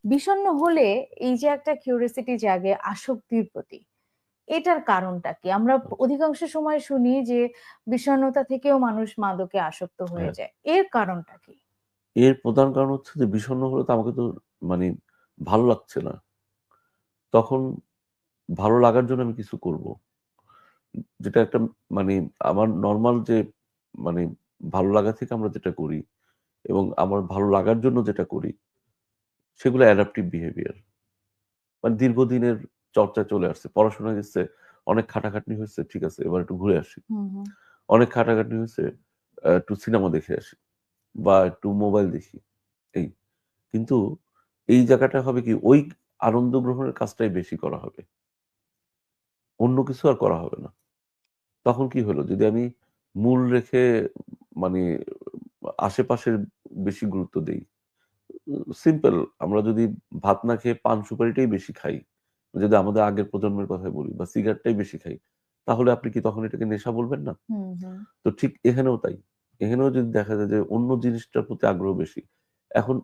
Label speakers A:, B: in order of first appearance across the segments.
A: বিষণ্ণ হলে এই যে একটা কিউরিওসিটি জাগে আসক্তির প্রতি, এটার কারণটা কি? আমরা অধিকাংশ সময় শুনি যে বিষণ্ণতা থেকেও মানুষ মাদকে আসক্ত হয়ে
B: হ্যাঁ,
A: যায়। এর কারণটা কি?
B: এর প্রধান কারণ হচ্ছে যে বিষণ্ণ হলে তো আমাকে তো মানে ভালো লাগছে না। তখন ভালো লাগার জন্য আমি কিছু করব। যেটা একটা মানে আমার নরমাল যে মানে ভালো লাগা থেকে আমরা যেটা করি এবং আমার ভালো লাগার জন্য যেটা করি সেগুলো অ্যাডাপটিভ বিহেভিয়ার। মানে দীর্ঘদিনের চর্চা চলে আসছে। পড়াশোনা গেছে, অনেক খাটাখাটনি হয়েছে, ঠিক আছে এবার একটু ঘুরে আসি।
A: হুম, হুম।
B: অনেক খাটাখাটনি হয়েছে, একটু সিনেমা দেখে আসি বা একটু মোবাইল দেখি। এই। কিন্তু এই জায়গাটা হবে কি ওই আনন্দ গ্রহণের কাজটাই বেশি করা হবে। অন্য কিছু আর করা হবে না। তখন কি হলো? যদি আমি মূল রেখে মানে আশেপাশের বেশি গুরুত্ব দেই। সিম্পল আমরা যদি ভাত না খেয়ে পান সুপারিটাই বেশি খাই, যদি আমাদের আগের প্রজন্মের কথাই বলি বা সিগারেটটাই বেশি খাই, তাহলে আপনি কি তখন এটাকে নেশা বলবেন না?
A: হুম, হুম।
B: তো ঠিক এখানেও তাই। এখানেও যদি দেখা যায় যে অন্য জিনিসটার প্রতি আগ্রহ বেশি। এখন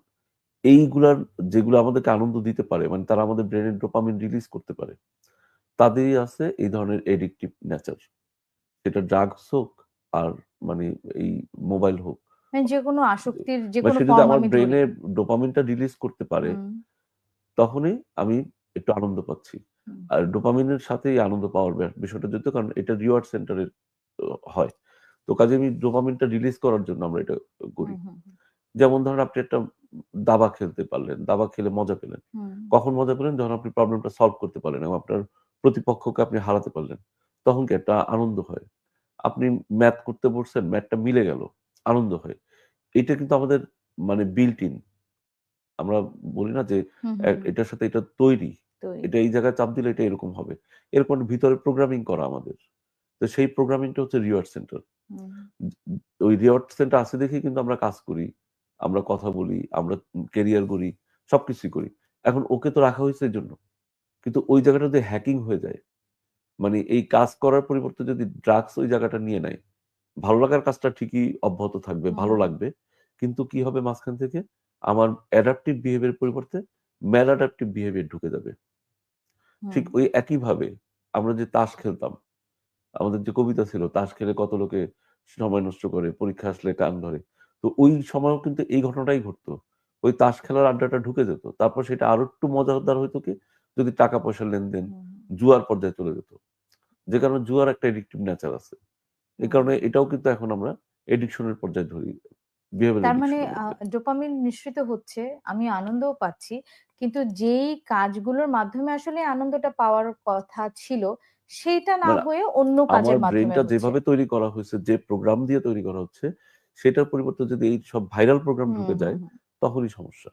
B: এইগুলার যেগুলো আমাদেরকে আনন্দ দিতে পারে, মানে তারা আমাদের ব্রেইনে ডোপামিন রিলিজ করতে পারে। তাদেরই আছে এই ধরনের অ্যাডিকটিভ নেচার। সেটা ড্রাগস হোক আর মানে এই মোবাইল হোক।
A: মানে যেকোনো আসক্তির
B: মানে
A: যেকোনো
B: সে যদি
A: ফর্ম
B: আমার
A: আমি ধরি।
B: ব্রেইনে ডোপামিনটা রিলিজ করতে পারে,
A: হুম,
B: তখনই আমি একটু আনন্দ পাচ্ছি।
A: হুম,
B: আর ডোপামিনের সাথেই আনন্দ পাওয়ার বিষয়টা জড়িত, কারণ এটা রিওয়ার্ড সেন্টারের হয়। তো কাজে আমি ডোপামিনটা রিলিজ করার জন্য আমরা এটা করি।
A: হুম, হুম,
B: যেমন ধরেন আপনি একটা দাবা খেলতে পারলেন। দাবা খেলে মজা পেলেন।
A: হুম,
B: কখন মজা পেলেন? যখন আপনি প্রবলেমটা সলভ করতে পারলেন এবং আপনার প্রতিপক্ষকে আপনি হারাতে পারলেন। তখন কি একটা আনন্দ হয়। আপনি ম্যাথ করতে বসছেন, ম্যাথটা মিলে গেল। আনন্দ হয়। এটা কিন্তু আমাদের মানে built in। আমরা বলি না যে
A: হুম, হুম, হুম।
B: এটার সাথে এটা তৈরি।
A: তৈরি।
B: এটা এই জায়গায় চাপ দিলে এটা এরকম হবে। এরকম ভিতরে প্রোগ্রামিং করা আমাদের। তো সেই প্রোগ্রামিংটা হচ্ছে রিওয়ার্ড সেন্টার।
A: হুম,
B: ওই রিওয়ার্ড সেন্টার আছে দেখেই কিন্তু আমরা কাজ করি, আমরা কথা বলি, আমরা ক্যারিয়ার গড়ি, সবকিছুই করি। এখন ওকে তো রাখা হয়েছে এজন্য। কিন্তু ওই জায়গাটা যদি হ্যাকিং হয়ে যায়, মানে এই কাজ করার পরিবর্তে যদি ড্রাগস ওই জায়গাটা নিয়ে নেয়, ভালো লাগার কাজটা ঠিকই অব্যাহত থাকবে,
A: হুম,
B: ভালো লাগবে। কিন্তু কি হবে মাঝখান থেকে? আমার অ্যাডাপটিভ বিহেভিয়ার পরিবর্তে ম্যাল অ্যাডাপটিভ বিহেভিয়ার ঢুকে যাবে।
A: হুম,
B: ঠিক ওই একইভাবে আমরা যে তাস খেলতাম, আমাদের যে কবিতা ছিল, তাস খেলে কত লোকে সময় নষ্ট করে, পরীক্ষা আসলে কান ধরে। তো ওই সময়ও কিন্তু এই ঘটনাটাই ঘটতো। ওই তাস খেলার আড্ডাটা ঢুকে যেত। তারপর সেটা আরো একটু মজাদার হইতো কি? যদি টাকা পয়সার লেনদেন,
A: হুম,
B: জুয়ার পর্যায়ে চলে যেত। যে কারণে জুয়ার একটা অ্যাডিকটিভ নেচার আছে। এই
A: হুম,
B: কারণে
A: হুম।
B: এটাও কিন্তু এখন আমরা অ্যাডিকশন এর পর্যায়ে ধরি। বিহেভিয়ারাল
A: তার মানে
B: অ্যাডিকশন এর মধ্যে।
A: ডোপামিন নিঃসৃত হচ্ছে, আমি আনন্দও পাচ্ছি। কিন্তু যেই কাজগুলোর মাধ্যমে আসলে আনন্দটা পাওয়ার কথা ছিল, সেইটা না
B: মানে
A: হয়ে অন্য
B: আমার
A: কাজের মাধ্যমে
B: ব্রেইনটা
A: হচ্ছে।
B: যেভাবে তৈরি করা হয়েছে, যে প্রোগ্রাম দিয়ে তৈরি করা হচ্ছে, সেটার পরিবর্তে যদি এই সব ভাইরাল প্রোগ্রাম
A: হুম,
B: ঢুকে
A: হুম,
B: যায়,
A: হুম।
B: তখনই সমস্যা।